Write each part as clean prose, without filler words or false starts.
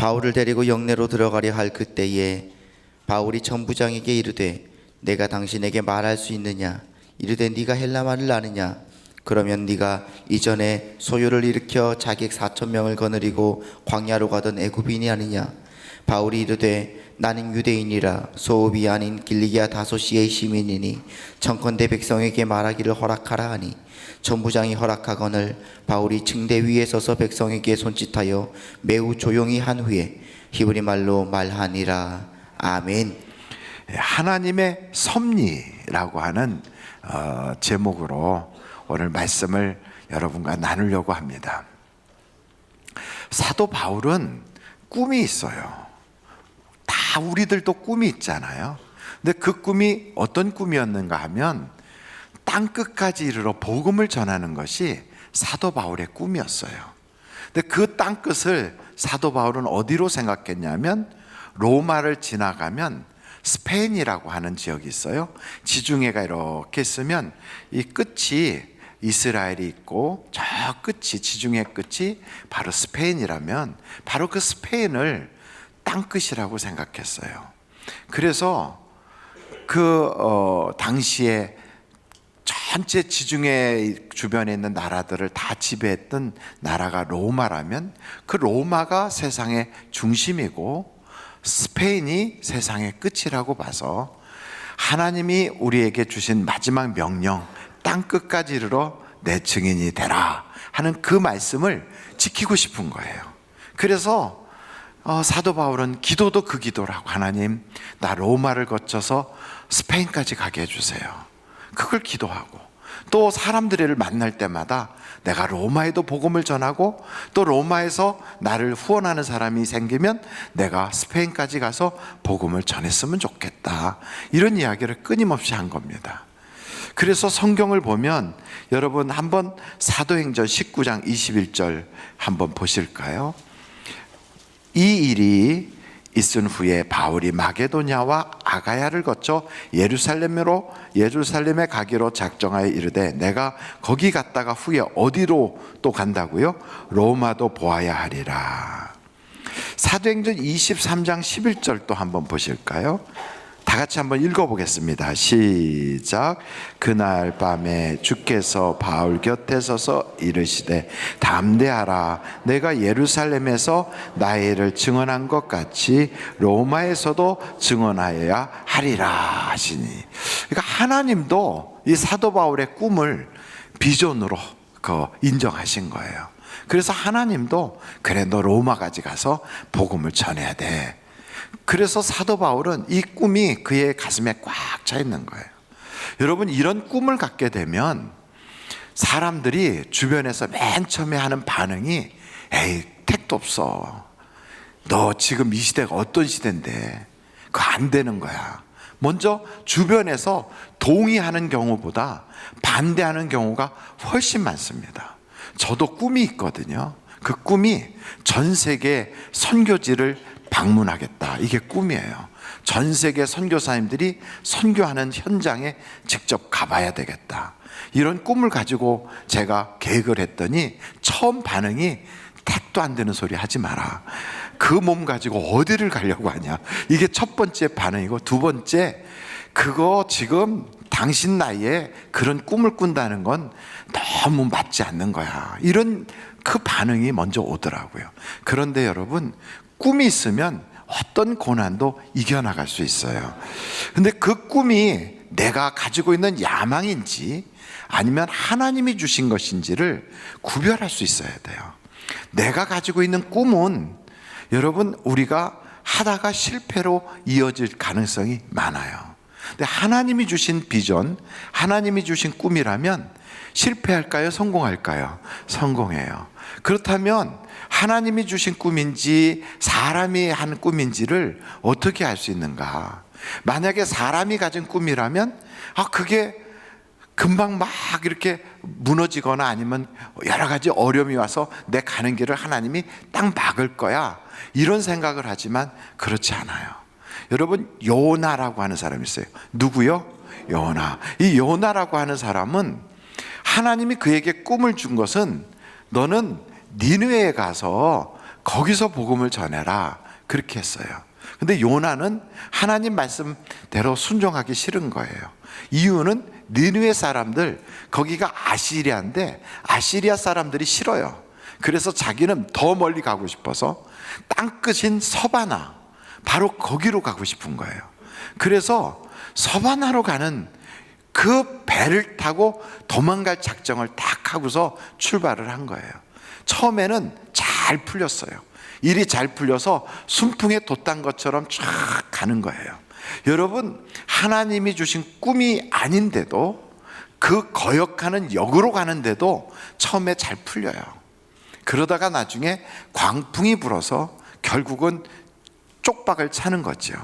바울을 데리고 영내로 들어가려 할 그때에 바울이 천부장에게 이르되 내가 당신에게 말할 수 있느냐? 이르되 네가 헬라말을 아느냐? 그러면 네가 이전에 소요를 일으켜 자객 4,000명을 거느리고 광야로 가던 애굽인이 아니냐? 바울이 이르되 나는 유대인이라 소읍이 아닌 길리기아 다소시의 시민이니 청컨대 백성에게 말하기를 허락하라 하니 천부장이 허락하거늘 바울이 층대 위에 서서 백성에게 손짓하여 매우 조용히 한 후에 히브리 말로 말하니라. 아멘. 하나님의 섭리라고 하는 제목으로 오늘 말씀을 여러분과 나누려고 합니다. 사도 바울은 꿈이 있어요. 다 우리들도 꿈이 있잖아요. 근데 그 꿈이 어떤 꿈이었는가 하면 땅끝까지 이르러 복음을 전하는 것이 사도 바울의 꿈이었어요. 근데 그 땅끝을 사도 바울은 어디로 생각했냐면 로마를 지나가면 스페인이라고 하는 지역이 있어요. 지중해가 이렇게 있으면 이 끝이 이스라엘이 있고 저 끝이 지중해 끝이 바로 스페인이라면 바로 그 스페인을 땅끝이라고 생각했어요. 그래서 당시에 전체 지중해 주변에 있는 나라들을 다 지배했던 나라가 로마라면 그 로마가 세상의 중심이고 스페인이 세상의 끝이라고 봐서 하나님이 우리에게 주신 마지막 명령, 땅끝까지 이르러 내 증인이 되라 하는 그 말씀을 지키고 싶은 거예요. 그래서 사도 바울은 기도도 그 기도라고, 하나님 나 로마를 거쳐서 스페인까지 가게 해주세요. 그걸 기도하고 또 사람들을 만날 때마다 내가 로마에도 복음을 전하고 또 로마에서 나를 후원하는 사람이 생기면 내가 스페인까지 가서 복음을 전했으면 좋겠다, 이런 이야기를 끊임없이 한 겁니다. 그래서 성경을 보면 여러분 한번 사도행전 19장 21절 한번 보실까요? 이 일이 있은 후에 바울이 마게도냐와 아가야를 거쳐 예루살렘에 가기로 작정하여 이르되 내가 거기 갔다가 후에 어디로 또 간다고요? 로마도 보아야 하리라. 사도행전 23장 11절 또 한번 보실까요? 다 같이 한번 읽어보겠습니다. 시작. 그날 밤에 주께서 바울 곁에 서서 이르시되 담대하라, 내가 예루살렘에서 나의 일을 증언한 것 같이 로마에서도 증언하여야 하리라 하시니. 그러니까 하나님도 이 사도 바울의 꿈을 비전으로 인정하신 거예요. 그래서 하나님도 그래 너 로마까지 가서 복음을 전해야 돼. 그래서 사도 바울은 이 꿈이 그의 가슴에 꽉 차 있는 거예요. 여러분, 이런 꿈을 갖게 되면 사람들이 주변에서 맨 처음에 하는 반응이 에이 택도 없어, 너 지금 이 시대가 어떤 시대인데 그거 안 되는 거야. 먼저 주변에서 동의하는 경우보다 반대하는 경우가 훨씬 많습니다. 저도 꿈이 있거든요. 그 꿈이 전 세계 선교지를 방문하겠다, 이게 꿈이에요. 전 세계 선교사님들이 선교하는 현장에 직접 가봐야 되겠다, 이런 꿈을 가지고 제가 계획을 했더니 처음 반응이 택도 안 되는 소리 하지 마라, 그 몸 가지고 어디를 가려고 하냐, 이게 첫 번째 반응이고, 두 번째 그거 지금 당신 나이에 그런 꿈을 꾼다는 건 너무 맞지 않는 거야, 이런 그 반응이 먼저 오더라고요. 그런데 여러분, 꿈이 있으면 어떤 고난도 이겨나갈 수 있어요. 근데 그 꿈이 내가 가지고 있는 야망인지 아니면 하나님이 주신 것인지를 구별할 수 있어야 돼요. 내가 가지고 있는 꿈은 여러분 우리가 하다가 실패로 이어질 가능성이 많아요. 근데 하나님이 주신 비전, 하나님이 주신 꿈이라면 실패할까요? 성공할까요? 성공해요. 그렇다면 하나님이 주신 꿈인지 사람이 한 꿈인지를 어떻게 알 수 있는가? 만약에 사람이 가진 꿈이라면 그게 금방 막 이렇게 무너지거나 아니면 여러 가지 어려움이 와서 내 가는 길을 하나님이 딱 막을 거야, 이런 생각을 하지만 그렇지 않아요. 여러분, 요나라고 하는 사람이 있어요. 누구요? 요나. 이 요나라고 하는 사람은 하나님이 그에게 꿈을 준 것은 너는 니느웨에 가서 거기서 복음을 전해라 그렇게 했어요. 근데 요나는 하나님 말씀대로 순종하기 싫은 거예요. 이유는 니느웨 사람들, 거기가 아시리아인데 아시리아 사람들이 싫어요. 그래서 자기는 더 멀리 가고 싶어서 땅끝인 서바나, 바로 거기로 가고 싶은 거예요. 그래서 서바나로 가는 그 배를 타고 도망갈 작정을 딱 하고서 출발을 한 거예요. 처음에는 잘 풀렸어요. 일이 잘 풀려서 순풍에 돛단 것처럼 쫙 가는 거예요. 여러분, 하나님이 주신 꿈이 아닌데도 그 거역하는 역으로 가는데도 처음에 잘 풀려요. 그러다가 나중에 광풍이 불어서 결국은 쪽박을 차는 거죠.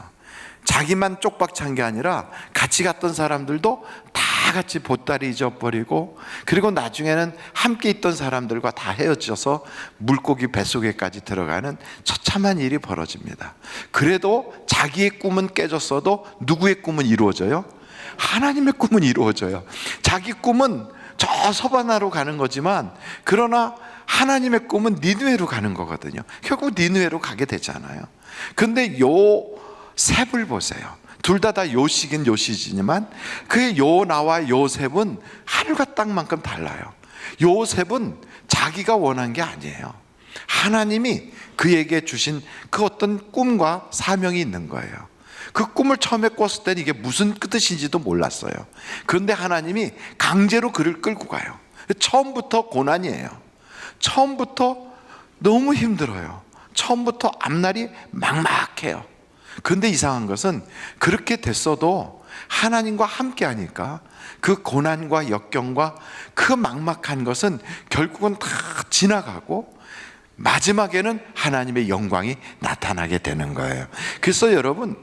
자기만 쪽박 찬 게 아니라 같이 갔던 사람들도 다 같이 보따리 잊어버리고, 그리고 나중에는 함께 있던 사람들과 다 헤어져서 물고기 뱃속에까지 들어가는 처참한 일이 벌어집니다. 그래도 자기의 꿈은 깨졌어도 누구의 꿈은 이루어져요? 하나님의 꿈은 이루어져요. 자기 꿈은 저 서바나로 가는 거지만, 그러나 하나님의 꿈은 니느웨로 가는 거거든요. 결국 니느웨로 가게 되잖아요. 근데 요 셉을 보세요. 둘 다 요시긴 요시지만 그의 요나와 요셉은 하늘과 땅만큼 달라요. 요셉은 자기가 원한 게 아니에요. 하나님이 그에게 주신 그 어떤 꿈과 사명이 있는 거예요. 그 꿈을 처음에 꿨을 때는 이게 무슨 뜻인지도 몰랐어요. 그런데 하나님이 강제로 그를 끌고 가요. 처음부터 고난이에요. 처음부터 너무 힘들어요. 처음부터 앞날이 막막해요. 그런데 이상한 것은 그렇게 됐어도 하나님과 함께 하니까 그 고난과 역경과 그 막막한 것은 결국은 다 지나가고 마지막에는 하나님의 영광이 나타나게 되는 거예요. 그래서 여러분,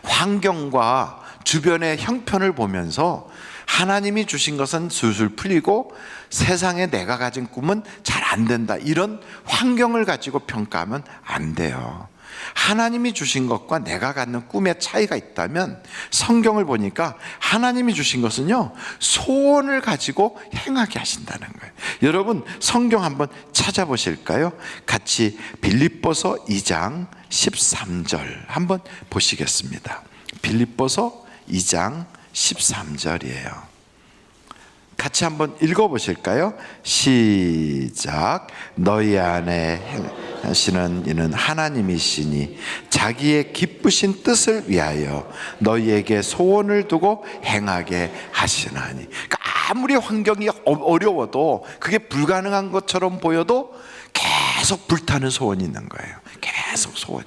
환경과 주변의 형편을 보면서 하나님이 주신 것은 술술 풀리고 세상에 내가 가진 꿈은 잘 안 된다, 이런 환경을 가지고 평가하면 안 돼요. 하나님이 주신 것과 내가 갖는 꿈의 차이가 있다면 성경을 보니까 하나님이 주신 것은요, 소원을 가지고 행하게 하신다는 거예요. 여러분, 성경 한번 찾아보실까요? 같이 빌립보서 2장 13절 한번 보시겠습니다. 빌립보서 2장 13절이에요. 같이 한번 읽어보실까요? 시작. 너희 안에 하시는 이는 하나님이시니 자기의 기쁘신 뜻을 위하여 너희에게 소원을 두고 행하게 하시나니. 그러니까 아무리 환경이 어려워도, 그게 불가능한 것처럼 보여도 계속 불타는 소원이 있는 거예요. 계속 소원이.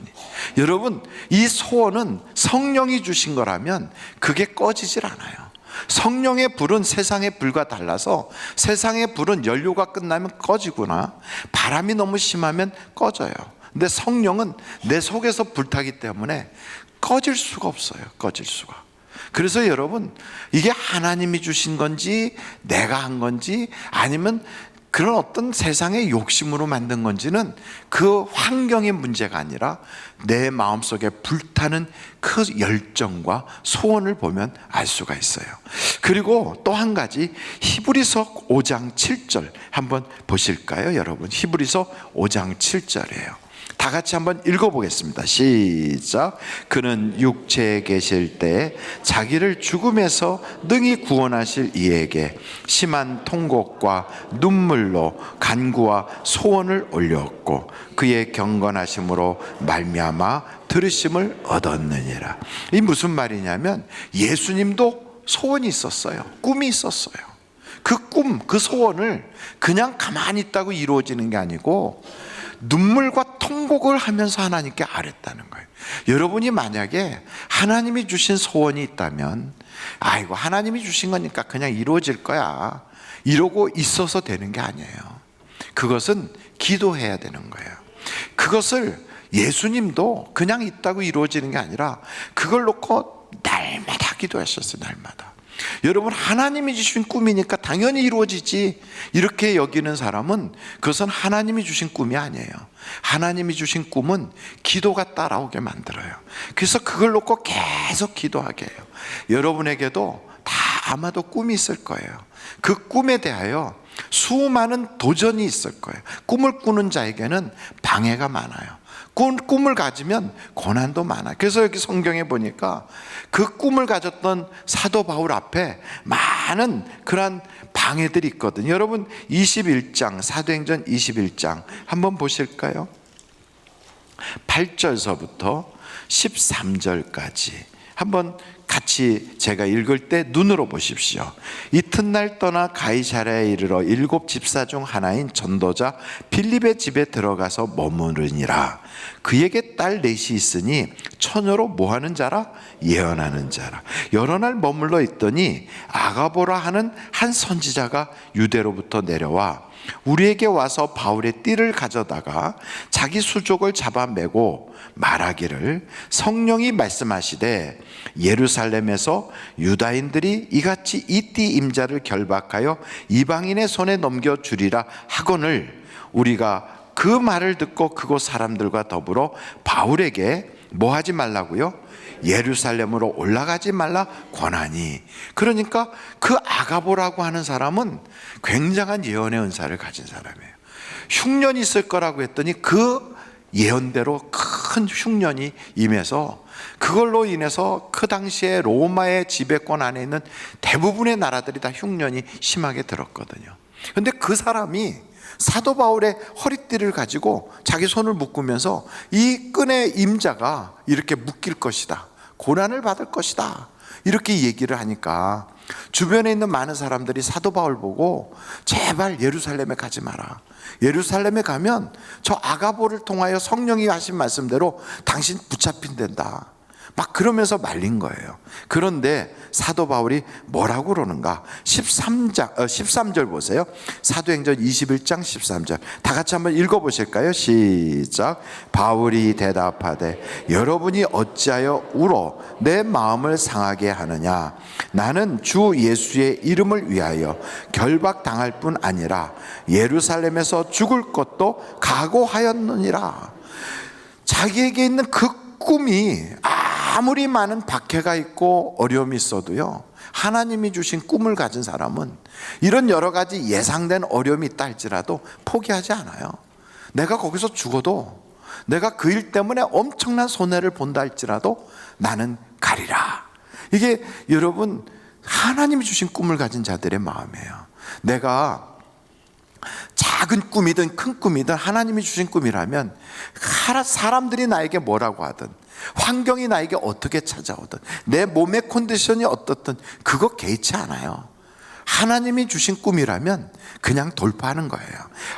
여러분, 이 소원은 성령이 주신 거라면 그게 꺼지질 않아요. 성령의 불은 세상의 불과 달라서 세상의 불은 연료가 끝나면 꺼지구나, 바람이 너무 심하면 꺼져요. 근데 성령은 내 속에서 불타기 때문에 꺼질 수가 없어요. 꺼질 수가. 그래서 여러분, 이게 하나님이 주신 건지 내가 한 건지 아니면 그런 어떤 세상의 욕심으로 만든 건지는 그 환경의 문제가 아니라 내 마음속에 불타는 그 열정과 소원을 보면 알 수가 있어요. 그리고 또 한 가지, 히브리서 5장 7절 한번 보실까요, 여러분? 히브리서 5장 7절이에요. 다 같이 한번 읽어보겠습니다. 시작. 그는 육체에 계실 때 자기를 죽음에서 능히 구원하실 이에게 심한 통곡과 눈물로 간구와 소원을 올렸고 그의 경건하심으로 말미암아 들으심을 얻었느니라. 이 무슨 말이냐면, 예수님도 소원이 있었어요. 꿈이 있었어요. 그 꿈, 그 소원을 그냥 가만히 있다고 이루어지는 게 아니고 눈물과 통곡을 하면서 하나님께 아뢰었다는 거예요. 여러분이 만약에 하나님이 주신 소원이 있다면, 아이고 하나님이 주신 거니까 그냥 이루어질 거야, 이러고 있어서 되는 게 아니에요. 그것은 기도해야 되는 거예요. 그것을 예수님도 그냥 있다고 이루어지는 게 아니라 그걸 놓고 날마다 기도하셨어요. 날마다. 여러분, 하나님이 주신 꿈이니까 당연히 이루어지지 이렇게 여기는 사람은 그것은 하나님이 주신 꿈이 아니에요. 하나님이 주신 꿈은 기도가 따라오게 만들어요. 그래서 그걸 놓고 계속 기도하게 해요. 여러분에게도 다 아마도 꿈이 있을 거예요. 그 꿈에 대하여 수많은 도전이 있을 거예요. 꿈을 꾸는 자에게는 방해가 많아요. 꿈을 가지면 고난도 많아요. 그래서 여기 성경에 보니까 그 꿈을 가졌던 사도 바울 앞에 많은 그러한 방해들이 있거든요. 여러분 21장, 사도행전 21장 한번 보실까요? 8절서부터 13절까지 한번 같이 제가 읽을 때 눈으로 보십시오. 이튿날 떠나 가이사랴에 이르러 7 집사 중 하나인 전도자 빌립의 집에 들어가서 머무르니라. 그에게 딸 넷이 있으니 처녀로 뭐하는 자라? 예언하는 자라. 여러 날 머물러 있더니 아가보라 하는 한 선지자가 유대로부터 내려와 우리에게 와서 바울의 띠를 가져다가 자기 수족을 잡아매고 말하기를 성령이 말씀하시되 예루살렘에서 유다인들이 이같이 이 띠 임자를 결박하여 이방인의 손에 넘겨주리라 하거늘 우리가 그 말을 듣고 그곳 사람들과 더불어 바울에게 뭐 하지 말라고요? 예루살렘으로 올라가지 말라 권하니. 그러니까 그 아가보라고 하는 사람은 굉장한 예언의 은사를 가진 사람이에요. 흉년이 있을 거라고 했더니 그 예언대로 큰 흉년이 임해서 그걸로 인해서 그 당시에 로마의 지배권 안에 있는 대부분의 나라들이 다 흉년이 심하게 들었거든요. 그런데 그 사람이 사도 바울의 허리띠를 가지고 자기 손을 묶으면서 이 끈의 임자가 이렇게 묶일 것이다, 고난을 받을 것이다, 이렇게 얘기를 하니까 주변에 있는 많은 사람들이 사도 바울 보고 제발 예루살렘에 가지 마라. 예루살렘에 가면 저 아가보를 통하여 성령이 하신 말씀대로 당신 붙잡힌댄다. 막 그러면서 말린 거예요. 그런데 사도 바울이 뭐라고 그러는가? 13절 보세요. 사도행전 21장 13절 다 같이 한번 읽어보실까요? 시작. 바울이 대답하되 여러분이 어찌하여 울어 내 마음을 상하게 하느냐? 나는 주 예수의 이름을 위하여 결박당할 뿐 아니라 예루살렘에서 죽을 것도 각오하였느니라. 자기에게 있는 그 꿈이 아무리 많은 박해가 있고 어려움이 있어도요, 하나님이 주신 꿈을 가진 사람은 이런 여러 가지 예상된 어려움이 있다 할지라도 포기하지 않아요. 내가 거기서 죽어도 내가 그 일 때문에 엄청난 손해를 본다 할지라도 나는 가리라. 이게 여러분 하나님이 주신 꿈을 가진 자들의 마음이에요. 내가 작은 꿈이든 큰 꿈이든 하나님이 주신 꿈이라면 사람들이 나에게 뭐라고 하든 환경이 나에게 어떻게 찾아오든 내 몸의 컨디션이 어떻든 그거 개의치 않아요. 하나님이 주신 꿈이라면 그냥 돌파하는 거예요.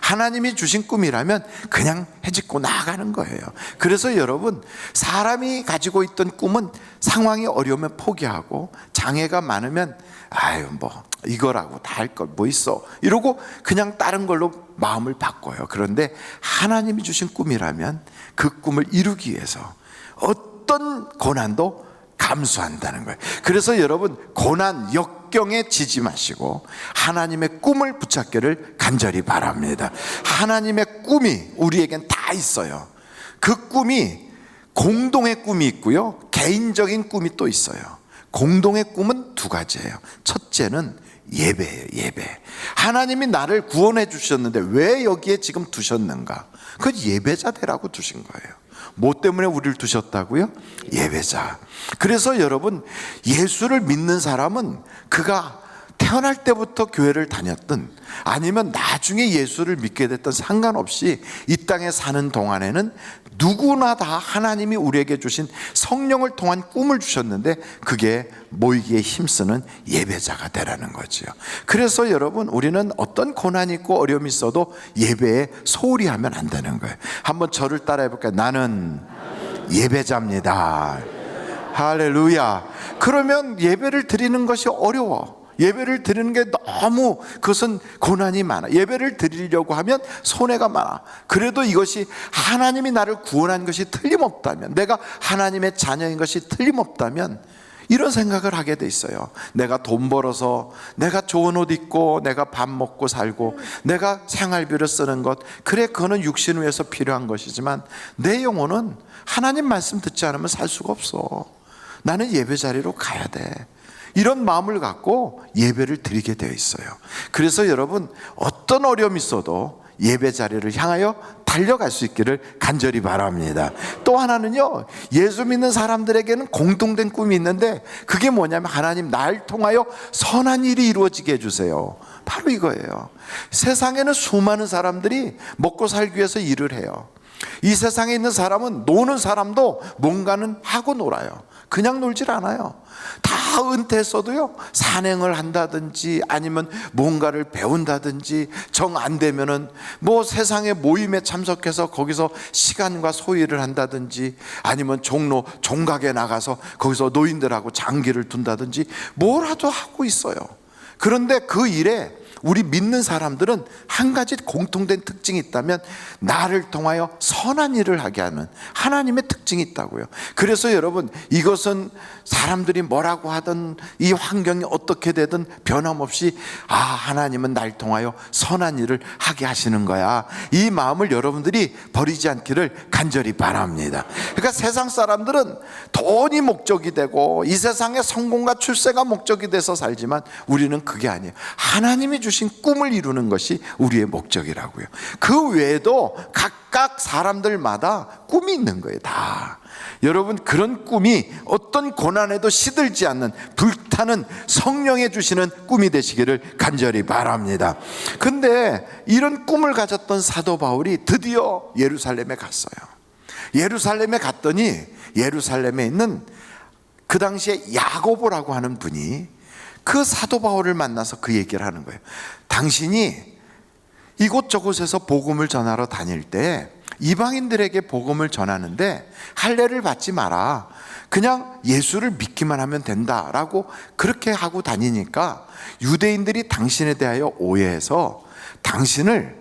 하나님이 주신 꿈이라면 그냥 해짓고 나아가는 거예요. 그래서 여러분, 사람이 가지고 있던 꿈은 상황이 어려우면 포기하고 장애가 많으면 아유 뭐 이거라고 다 할 걸 뭐 있어 이러고 그냥 다른 걸로 마음을 바꿔요. 그런데 하나님이 주신 꿈이라면 그 꿈을 이루기 위해서 어떤 고난도 감수한다는 거예요. 그래서 여러분, 고난 역경에 지지 마시고 하나님의 꿈을 붙잡기를 간절히 바랍니다. 하나님의 꿈이 우리에겐 다 있어요. 그 꿈이 공동의 꿈이 있고요, 개인적인 꿈이 또 있어요. 공동의 꿈은 두 가지예요. 첫째는 예배예요. 예배. 하나님이 나를 구원해 주셨는데 왜 여기에 지금 두셨는가? 그 예배자 되라고 두신 거예요. 뭐 때문에 우리를 두셨다고요? 예배자. 그래서 여러분, 예수를 믿는 사람은 그가 태어날 때부터 교회를 다녔든 아니면 나중에 예수를 믿게 됐던 상관없이 이 땅에 사는 동안에는 누구나 다 하나님이 우리에게 주신 성령을 통한 꿈을 주셨는데 그게 모이기에 힘쓰는 예배자가 되라는 거죠. 그래서 여러분, 우리는 어떤 고난이 있고 어려움이 있어도 예배에 소홀히 하면 안 되는 거예요. 한번 저를 따라해 볼까요? 나는 예배자입니다. 할렐루야. 그러면 예배를 드리는 것이 어려워. 예배를 드리는 게 너무 그것은 고난이 많아. 예배를 드리려고 하면 손해가 많아. 그래도 이것이 하나님이 나를 구원한 것이 틀림없다면, 내가 하나님의 자녀인 것이 틀림없다면 이런 생각을 하게 돼 있어요. 내가 돈 벌어서 내가 좋은 옷 입고 내가 밥 먹고 살고 내가 생활비를 쓰는 것, 그래 그거는 육신을 위해서 필요한 것이지만 내 영혼은 하나님 말씀 듣지 않으면 살 수가 없어. 나는 예배 자리로 가야 돼. 이런 마음을 갖고 예배를 드리게 되어 있어요. 그래서 여러분, 어떤 어려움이 있어도 예배 자리를 향하여 달려갈 수 있기를 간절히 바랍니다. 또 하나는요, 예수 믿는 사람들에게는 공통된 꿈이 있는데, 그게 뭐냐면 하나님 날 통하여 선한 일이 이루어지게 해주세요. 바로 이거예요. 세상에는 수많은 사람들이 먹고 살기 위해서 일을 해요. 이 세상에 있는 사람은 노는 사람도 뭔가는 하고 놀아요. 그냥 놀질 않아요. 다 은퇴했어도요, 산행을 한다든지 아니면 뭔가를 배운다든지, 정 안 되면은 뭐 세상의 모임에 참석해서 거기서 시간과 소일을 한다든지, 아니면 종각에 나가서 거기서 노인들하고 장기를 둔다든지 뭐라도 하고 있어요. 그런데 그 일에 우리 믿는 사람들은 한 가지 공통된 특징이 있다면, 나를 통하여 선한 일을 하게 하는 하나님의 특징이 있다고요. 그래서 여러분, 이것은 사람들이 뭐라고 하든, 이 환경이 어떻게 되든 변함없이, 하나님은 날 통하여 선한 일을 하게 하시는 거야, 이 마음을 여러분들이 버리지 않기를 간절히 바랍니다. 그러니까 세상 사람들은 돈이 목적이 되고 이 세상의 성공과 출세가 목적이 돼서 살지만, 우리는 그게 아니에요. 하나님이 주신 꿈을 이루는 것이 우리의 목적이라고요. 그 외에도 각각 사람들마다 꿈이 있는 거예요, 다. 여러분, 그런 꿈이 어떤 고난에도 시들지 않는 불타는 성령에 주시는 꿈이 되시기를 간절히 바랍니다. 근데 이런 꿈을 가졌던 사도 바울이 드디어 예루살렘에 갔어요. 예루살렘에 갔더니, 예루살렘에 있는 그 당시에 야고보라고 하는 분이 그 사도 바울을 만나서 그 얘기를 하는 거예요. 당신이 이곳저곳에서 복음을 전하러 다닐 때 이방인들에게 복음을 전하는데 할례를 받지 마라, 그냥 예수를 믿기만 하면 된다라고 그렇게 하고 다니니까 유대인들이 당신에 대하여 오해해서 당신을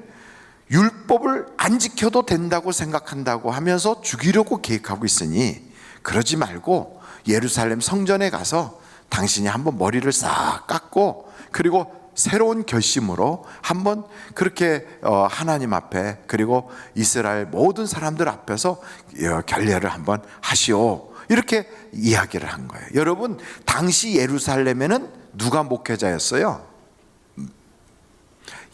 율법을 안 지켜도 된다고 생각한다고 하면서 죽이려고 계획하고 있으니, 그러지 말고 예루살렘 성전에 가서 당신이 한번 머리를 싹 깎고, 그리고 새로운 결심으로 한번 그렇게 하나님 앞에, 그리고 이스라엘 모든 사람들 앞에서 결례를 한번 하시오, 이렇게 이야기를 한 거예요. 여러분, 당시 예루살렘에는 누가 목회자였어요?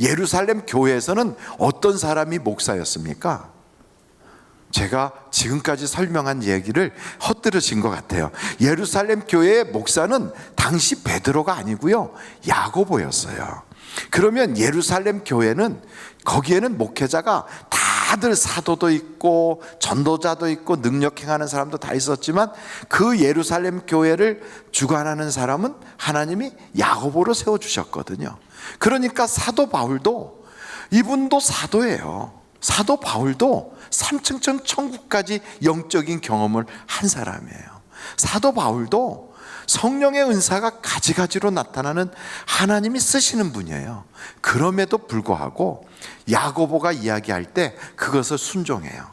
예루살렘 교회에서는 어떤 사람이 목사였습니까? 제가 지금까지 설명한 얘기를 헛들으신 것 같아요. 예루살렘 교회의 목사는 당시 베드로가 아니고요, 야고보였어요. 그러면 예루살렘 교회는, 거기에는 목회자가 다들 사도도 있고 전도자도 있고 능력 행하는 사람도 다 있었지만, 그 예루살렘 교회를 주관하는 사람은 하나님이 야고보로 세워주셨거든요. 그러니까 사도 바울도, 이분도 사도예요. 사도 바울도 3층 천국까지 영적인 경험을 한 사람이에요. 사도 바울도 성령의 은사가 가지가지로 나타나는 하나님이 쓰시는 분이에요. 그럼에도 불구하고 야고보가 이야기할 때 그것을 순종해요.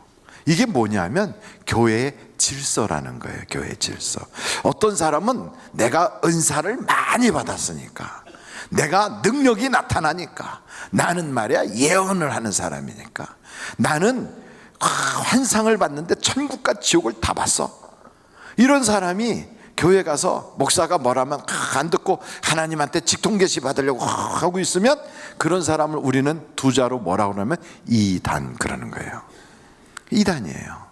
이게 뭐냐면 교회의 질서라는 거예요. 교회의 질서. 어떤 사람은 내가 은사를 많이 받았으니까, 내가 능력이 나타나니까, 나는 말이야 예언을 하는 사람이니까, 나는 환상을 봤는데 천국과 지옥을 다 봤어, 이런 사람이 교회 가서 목사가 뭐라면 안 듣고 하나님한테 직통계시 받으려고 하고 있으면, 그런 사람을 우리는 두 자로 뭐라고 하냐면 이단, 그러는 거예요. 이단이에요.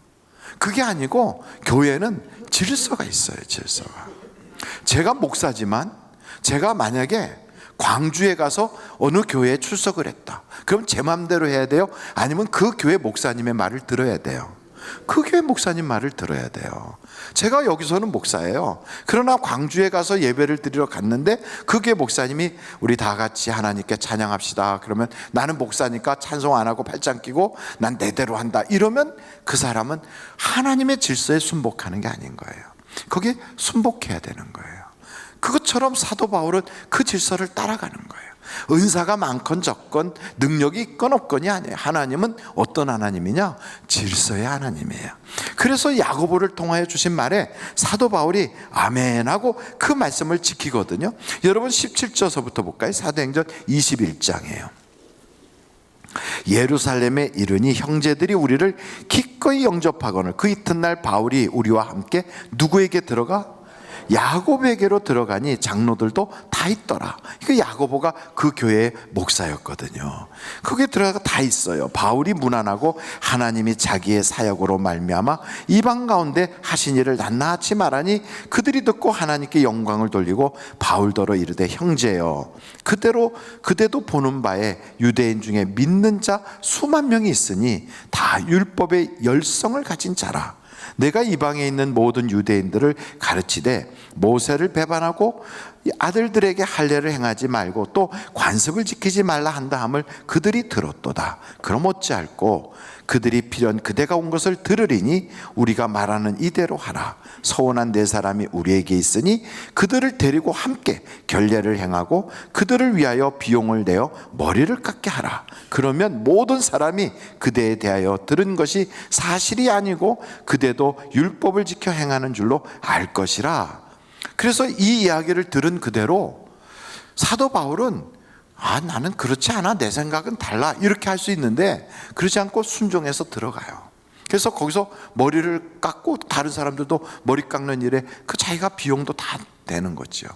그게 아니고 교회는 질서가 있어요. 질서가. 제가 목사지만 제가 만약에 광주에 가서 어느 교회에 출석을 했다, 그럼 제 마음대로 해야 돼요? 아니면 그 교회 목사님의 말을 들어야 돼요? 그 교회 목사님 말을 들어야 돼요. 제가 여기서는 목사예요. 그러나 광주에 가서 예배를 드리러 갔는데 그 교회 목사님이 우리 다 같이 하나님께 찬양합시다, 그러면 나는 목사니까 찬송 안 하고 팔짱 끼고 난 내대로 한다, 이러면 그 사람은 하나님의 질서에 순복하는 게 아닌 거예요. 거기에 순복해야 되는 거예요. 그것처럼 사도 바울은 그 질서를 따라가는 거예요. 은사가 많건 적건, 능력이 있건 없건이 아니에요. 하나님은 어떤 하나님이냐? 질서의 하나님이에요. 그래서 야고보를 통하여 주신 말에 사도 바울이 아멘 하고 그 말씀을 지키거든요. 여러분 17절서부터 볼까요? 사도행전 21장이에요. 예루살렘에 이르니 형제들이 우리를 기꺼이 영접하거늘 그 이튿날 바울이 우리와 함께 누구에게 들어가? 야고보에게로 들어가니 장로들도 다 있더라. 그 야고보가 그 교회의 목사였거든요. 거기에 들어가 다 있어요. 바울이 문안하고 하나님이 자기의 사역으로 말미암아 이방 가운데 하신 일을 낱낱이 말하니 그들이 듣고 하나님께 영광을 돌리고 바울더러 이르되 형제여 그대도 보는 바에 유대인 중에 믿는 자 수만 명이 있으니 다 율법의 열성을 가진 자라. 내가 이방에 있는 모든 유대인들을 가르치되 모세를 배반하고 아들들에게 할례를 행하지 말고 또 관습을 지키지 말라 한다 함을 그들이 들었도다. 그럼 어찌할꼬 그들이 필연 그대가 온 것을 들으리니 우리가 말하는 이대로 하라. 서원한 네 사람이 우리에게 있으니 그들을 데리고 함께 결례를 행하고 그들을 위하여 비용을 내어 머리를 깎게 하라. 그러면 모든 사람이 그대에 대하여 들은 것이 사실이 아니고 그대도 율법을 지켜 행하는 줄로 알 것이라. 그래서 이 이야기를 들은 그대로 사도 바울은 나는 그렇지 않아, 내 생각은 달라, 이렇게 할 수 있는데 그러지 않고 순종해서 들어가요. 그래서 거기서 머리를 깎고 다른 사람들도 머리 깎는 일에 그 자기가 비용도 다 내는 거죠.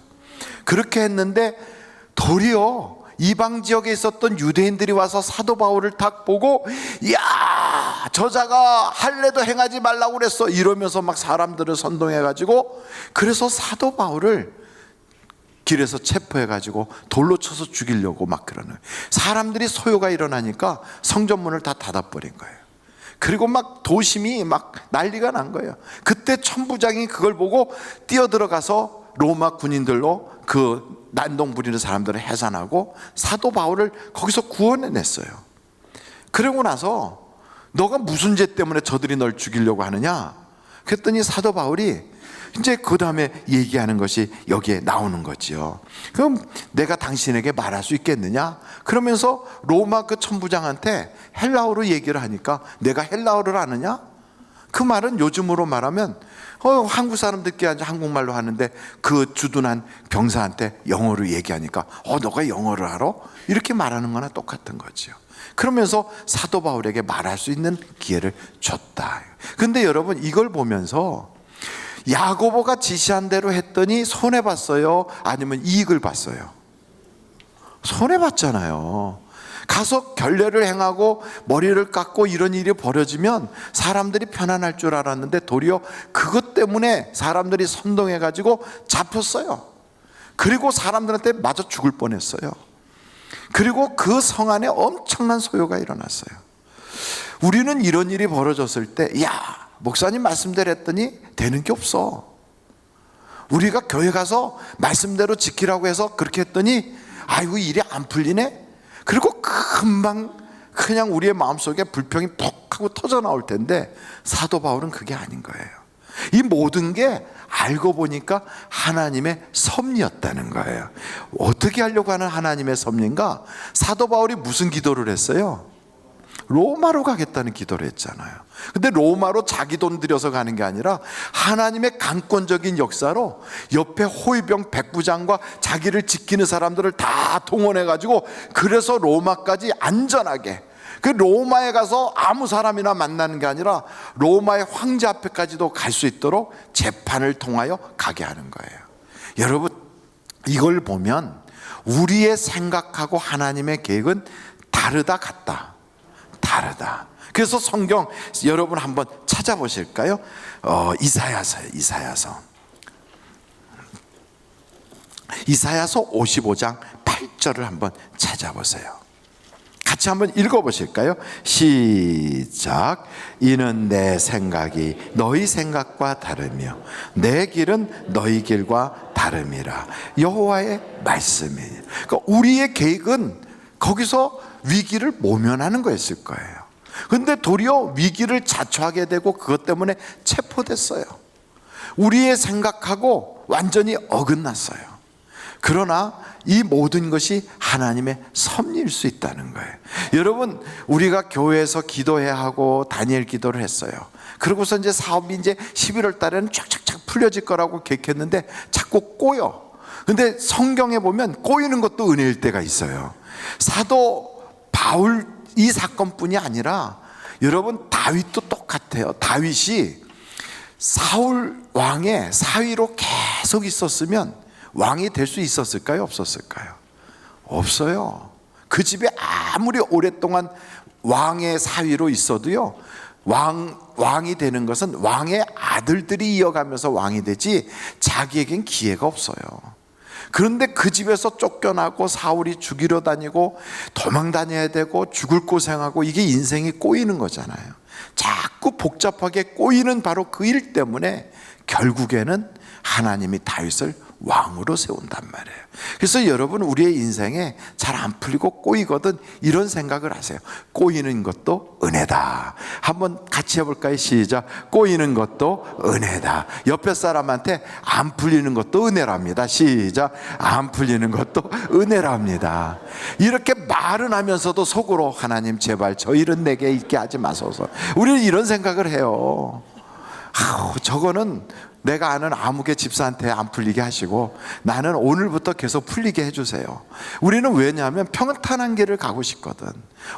그렇게 했는데 도리어 이방 지역에 있었던 유대인들이 와서 사도 바울을 딱 보고 야, 저자가 할례도 행하지 말라고 그랬어 이러면서 막 사람들을 선동해가지고, 그래서 사도 바울을 길에서 체포해가지고 돌로 쳐서 죽이려고 막 그러는, 사람들이 소요가 일어나니까 성전문을 다 닫아버린 거예요. 그리고 막 도심이 막 난리가 난 거예요. 그때 천부장이 그걸 보고 뛰어들어가서 로마 군인들로 그 난동 부리는 사람들을 해산하고 사도 바울을 거기서 구원해냈어요. 그러고 나서 너가 무슨 죄 때문에 저들이 널 죽이려고 하느냐? 그랬더니 사도 바울이 이제 그 다음에 얘기하는 것이 여기에 나오는 거지요. 그럼 내가 당신에게 말할 수 있겠느냐? 그러면서 로마 그 천부장한테 헬라어로 얘기를 하니까 내가 헬라어를 아느냐? 그 말은 요즘으로 말하면 한국 사람들끼리 앉아 한국말로 하는데 그 주둔한 병사한테 영어로 얘기하니까 너가 영어를 알아? 이렇게 말하는 거나 똑같은 거죠. 그러면서 사도 바울에게 말할 수 있는 기회를 줬다. 근데 여러분 이걸 보면서 야고보가 지시한 대로 했더니 손해봤어요? 아니면 이익을 봤어요? 손해봤잖아요. 가서 결례를 행하고 머리를 깎고 이런 일이 벌어지면 사람들이 편안할 줄 알았는데 도리어 그것 때문에 사람들이 선동해가지고 잡혔어요. 그리고 사람들한테 맞아 죽을 뻔했어요. 그리고 그 성 안에 엄청난 소요가 일어났어요. 우리는 이런 일이 벌어졌을 때 목사님 말씀대로 했더니 되는 게 없어. 우리가 교회 가서 말씀대로 지키라고 해서 그렇게 했더니 아이고 일이 안 풀리네. 그리고 금방 그냥 우리의 마음속에 불평이 퍽 하고 터져 나올 텐데 사도 바울은 그게 아닌 거예요. 이 모든 게 알고 보니까 하나님의 섭리였다는 거예요. 어떻게 하려고 하는 하나님의 섭리인가? 사도 바울이 무슨 기도를 했어요? 로마로 가겠다는 기도를 했잖아요. 근데 로마로 자기 돈 들여서 가는 게 아니라 하나님의 강권적인 역사로 옆에 호위병 백부장과 자기를 지키는 사람들을 다 동원해가지고 그래서 로마까지 안전하게, 그 로마에 가서 아무 사람이나 만나는 게 아니라 로마의 황제 앞에까지도 갈 수 있도록 재판을 통하여 가게 하는 거예요. 여러분 이걸 보면 우리의 생각하고 하나님의 계획은 다르다 같다. 다르다. 그래서 성경 여러분 한번 찾아보실까요? 이사야서요. 이사야서 55장 8절을 한번 찾아보세요. 같이 한번 읽어보실까요? 시작. 이는 내 생각이 너희 생각과 다르며 내 길은 너희 길과 다름이라. 여호와의 말씀이에요. 그러니까 우리의 계획은 거기서 위기를 모면하는 거였을 거예요. 그런데 도리어 위기를 자초하게 되고 그것 때문에 체포됐어요. 우리의 생각하고 완전히 어긋났어요. 그러나 이 모든 것이 하나님의 섭리일 수 있다는 거예요. 여러분 우리가 교회에서 기도해야 하고 다니엘 기도를 했어요. 그러고서 이제 사업이 이제 11월 달에는 쫙쫙쫙 풀려질 거라고 계획했는데 자꾸 꼬여. 근데 성경에 보면 꼬이는 것도 은혜일 때가 있어요. 사도 바울 이 사건뿐이 아니라 여러분 다윗도 똑같아요. 다윗이 사울 왕의 사위로 계속 계속 있었으면 왕이 될 수 있었을까요? 없었을까요? 없어요. 그 집에 아무리 오랫동안 왕의 사위로 있어도요, 왕이 되는 것은 왕의 아들들이 이어가면서 왕이 되지 자기에겐 기회가 없어요. 그런데 그 집에서 쫓겨나고 사울이 죽이러 다니고 도망 다녀야 되고 죽을 고생하고, 이게 인생이 꼬이는 거잖아요. 자꾸 복잡하게 꼬이는 바로 그 일 때문에 결국에는 하나님이 다윗을 왕으로 세운단 말이에요. 그래서 여러분, 우리의 인생에 잘 안 풀리고 꼬이거든 이런 생각을 하세요. 꼬이는 것도 은혜다. 한번 같이 해볼까요? 시작. 꼬이는 것도 은혜다. 옆에 사람한테 안 풀리는 것도 은혜랍니다. 시작. 안 풀리는 것도 은혜랍니다. 이렇게 말은 하면서도 속으로 하나님 제발 저 일은 내게 있게 하지 마소서. 우리는 이런 생각을 해요. 저거는 내가 아는 아무개 집사한테 안 풀리게 하시고 나는 오늘부터 계속 풀리게 해주세요. 우리는 왜냐하면 평탄한 길을 가고 싶거든.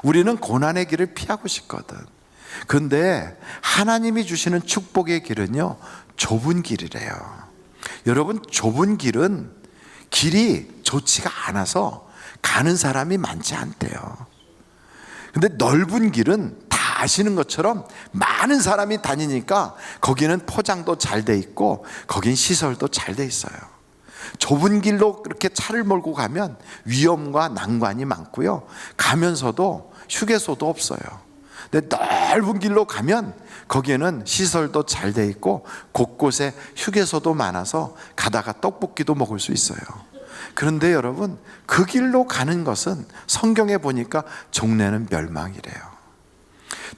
우리는 고난의 길을 피하고 싶거든. 근데 하나님이 주시는 축복의 길은요, 좁은 길이래요. 여러분, 좁은 길은 길이 좋지가 않아서 가는 사람이 많지 않대요. 근데 넓은 길은 다 아시는 것처럼 많은 사람이 다니니까 거기는 포장도 잘 돼 있고 거긴 시설도 잘 돼 있어요. 좁은 길로 그렇게 차를 몰고 가면 위험과 난관이 많고요, 가면서도 휴게소도 없어요. 근데 넓은 길로 가면 거기에는 시설도 잘 돼 있고 곳곳에 휴게소도 많아서 가다가 떡볶이도 먹을 수 있어요. 그런데 여러분, 그 길로 가는 것은 성경에 보니까 종래는 멸망이래요.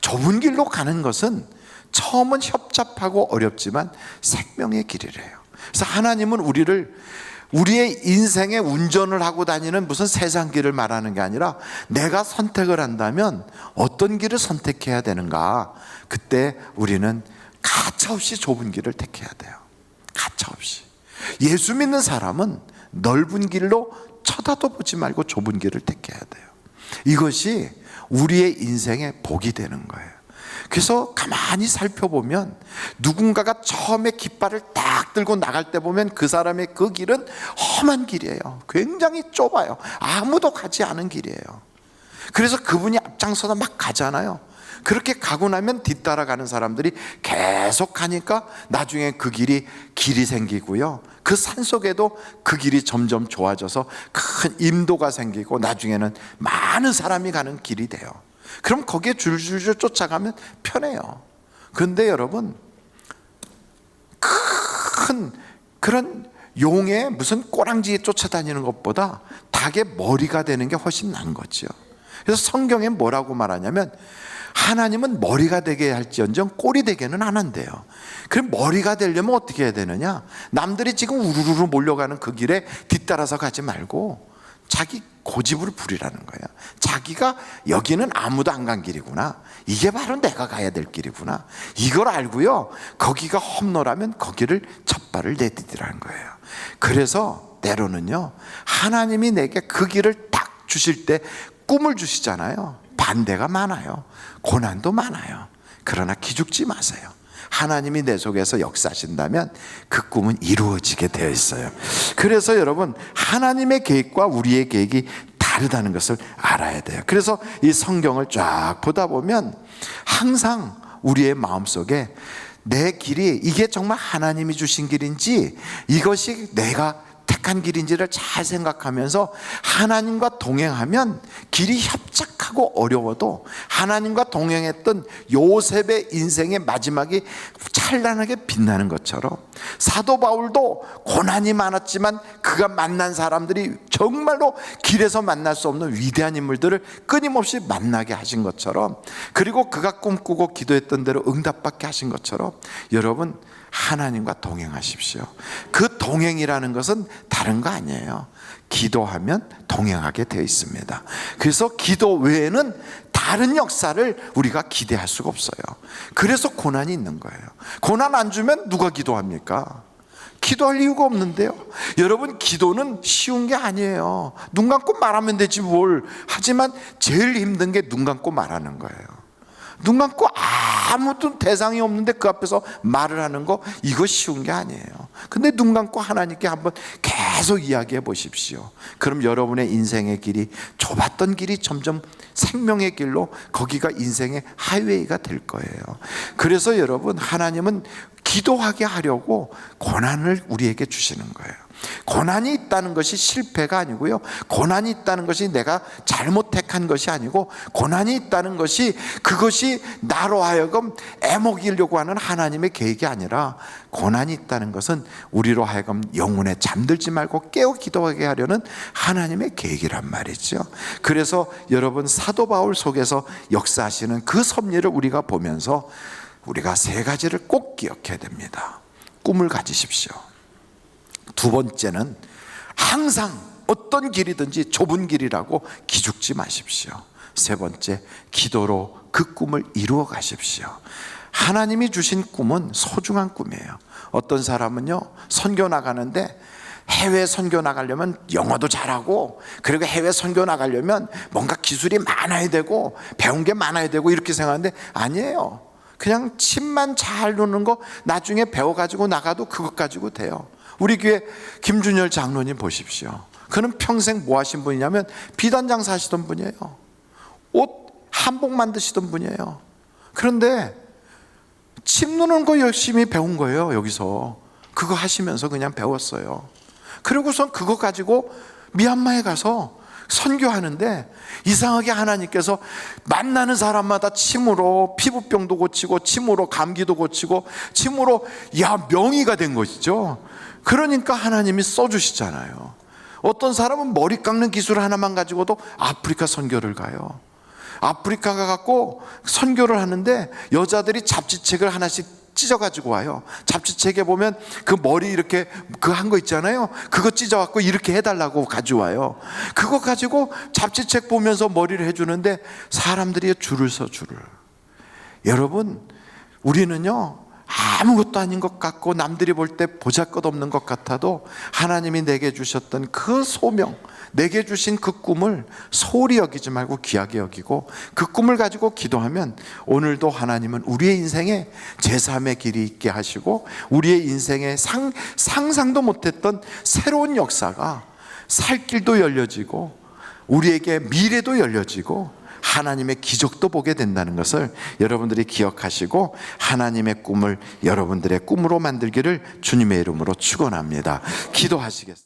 좁은 길로 가는 것은 처음은 협잡하고 어렵지만 생명의 길이래요. 그래서 하나님은 우리의 인생에 운전을 하고 다니는 무슨 세상 길을 말하는 게 아니라, 내가 선택을 한다면 어떤 길을 선택해야 되는가, 그때 우리는 가차없이 좁은 길을 택해야 돼요. 가차없이. 예수 믿는 사람은 넓은 길로 쳐다도 보지 말고 좁은 길을 택해야 돼요. 이것이 우리의 인생의 복이 되는 거예요. 그래서 가만히 살펴보면 누군가가 처음에 깃발을 딱 들고 나갈 때 보면 그 사람의 그 길은 험한 길이에요. 굉장히 좁아요. 아무도 가지 않은 길이에요. 그래서 그분이 앞장서서 막 가잖아요. 그렇게 가고 나면 뒤따라가는 사람들이 계속 가니까 나중에 그 길이 생기고요, 그 산속에도 그 길이 점점 좋아져서 큰 임도가 생기고 나중에는 많은 사람이 가는 길이 돼요. 그럼 거기에 줄줄줄 쫓아가면 편해요. 그런데 여러분, 큰 그런 용의 무슨 꼬랑지에 쫓아다니는 것보다 닭의 머리가 되는 게 훨씬 나은 거죠. 그래서 성경에 뭐라고 말하냐면, 하나님은 머리가 되게 할지언정 꼬리 되게는 안 한대요. 그럼 머리가 되려면 어떻게 해야 되느냐? 남들이 지금 우르르 몰려가는 그 길에 뒤따라서 가지 말고 자기 고집을 부리라는 거예요. 자기가 여기는 아무도 안 간 길이구나, 이게 바로 내가 가야 될 길이구나, 이걸 알고요, 거기가 험로라면 거기를 첫 발을 내디디라는 거예요. 그래서 때로는요, 하나님이 내게 그 길을 딱 주실 때 꿈을 주시잖아요. 반대가 많아요. 고난도 많아요. 그러나 기죽지 마세요. 하나님이 내 속에서 역사하신다면 그 꿈은 이루어지게 되어 있어요. 그래서 여러분, 하나님의 계획과 우리의 계획이 다르다는 것을 알아야 돼요. 그래서 이 성경을 쫙 보다 보면 항상 우리의 마음속에 내 길이 이게 정말 하나님이 주신 길인지, 이것이 내가 택한 길인지를 잘 생각하면서 하나님과 동행하면 길이 협착하고 어려워도 하나님과 동행했던 요셉의 인생의 마지막이 찬란하게 빛나는 것처럼, 사도 바울도 고난이 많았지만 그가 만난 사람들이 정말로 길에서 만날 수 없는 위대한 인물들을 끊임없이 만나게 하신 것처럼, 그리고 그가 꿈꾸고 기도했던 대로 응답받게 하신 것처럼, 여러분, 하나님과 동행하십시오. 그 동행이라는 것은 다른 거 아니에요. 기도하면 동행하게 되어 있습니다. 그래서 기도 외에는 다른 역사를 우리가 기대할 수가 없어요. 그래서 고난이 있는 거예요. 고난 안 주면 누가 기도합니까? 기도할 이유가 없는데요. 여러분, 기도는 쉬운 게 아니에요. 눈 감고 말하면 되지 뭘. 하지만 제일 힘든 게 눈 감고 말하는 거예요. 눈 감고 아무도 대상이 없는데 그 앞에서 말을 하는 거, 이거 쉬운 게 아니에요. 근데 눈 감고 하나님께 한번 계속 이야기해 보십시오. 그럼 여러분의 인생의 길이, 좁았던 길이 점점 생명의 길로, 거기가 인생의 하이웨이가 될 거예요. 그래서 여러분, 하나님은 기도하게 하려고 고난을 우리에게 주시는 거예요. 고난이 있다는 것이 실패가 아니고요, 고난이 있다는 것이 내가 잘못 택한 것이 아니고, 고난이 있다는 것이 그것이 나로 하여금 애먹이려고 하는 하나님의 계획이 아니라, 고난이 있다는 것은 우리로 하여금 영혼에 잠들지 말고 깨어 기도하게 하려는 하나님의 계획이란 말이죠. 그래서 여러분, 사도 바울 속에서 역사하시는 그 섭리를 우리가 보면서 우리가 세 가지를 꼭 기억해야 됩니다. 꿈을 가지십시오. 두 번째는 항상 어떤 길이든지 좁은 길이라고 기죽지 마십시오. 세 번째, 기도로 그 꿈을 이루어 가십시오. 하나님이 주신 꿈은 소중한 꿈이에요. 어떤 사람은요, 선교 나가는데 해외 선교 나가려면 영어도 잘하고, 그리고 해외 선교 나가려면 뭔가 기술이 많아야 되고 배운 게 많아야 되고 이렇게 생각하는데, 아니에요. 그냥 침만 잘 놓는 거 나중에 배워가지고 나가도 그것 가지고 돼요. 우리 교회 김준열 장로님 보십시오. 그는 평생 뭐 하신 분이냐면 비단 장사하시던 분이에요. 옷 한복 만드시던 분이에요. 그런데 침 누는 거 열심히 배운 거예요. 여기서 그거 하시면서 그냥 배웠어요. 그리고선 그거 가지고 미얀마에 가서 선교하는데, 이상하게 하나님께서 만나는 사람마다 침으로 피부병도 고치고, 침으로 감기도 고치고, 침으로 명의가 된 것이죠. 그러니까 하나님이 써주시잖아요. 어떤 사람은 머리 깎는 기술 하나만 가지고도 아프리카 선교를 가요. 아프리카 가갖고 선교를 하는데 여자들이 잡지책을 하나씩 찢어가지고 와요. 잡지책에 보면 그 머리 이렇게 그 한 거 있잖아요. 그거 찢어갖고 이렇게 해달라고 가져와요. 그거 가지고 잡지책 보면서 머리를 해주는데 사람들이 줄을 서 줄을. 여러분, 우리는요, 아무것도 아닌 것 같고 남들이 볼 때 보잘것없는 것 같아도 하나님이 내게 주셨던 그 소명, 내게 주신 그 꿈을 소홀히 여기지 말고 귀하게 여기고, 그 꿈을 가지고 기도하면 오늘도 하나님은 우리의 인생에 제3의 길이 있게 하시고, 우리의 인생에 상상도 못했던 새로운 역사가, 살 길도 열려지고 우리에게 미래도 열려지고 하나님의 기적도 보게 된다는 것을 여러분들이 기억하시고, 하나님의 꿈을 여러분들의 꿈으로 만들기를 주님의 이름으로 축원합니다. 기도하시겠습니다.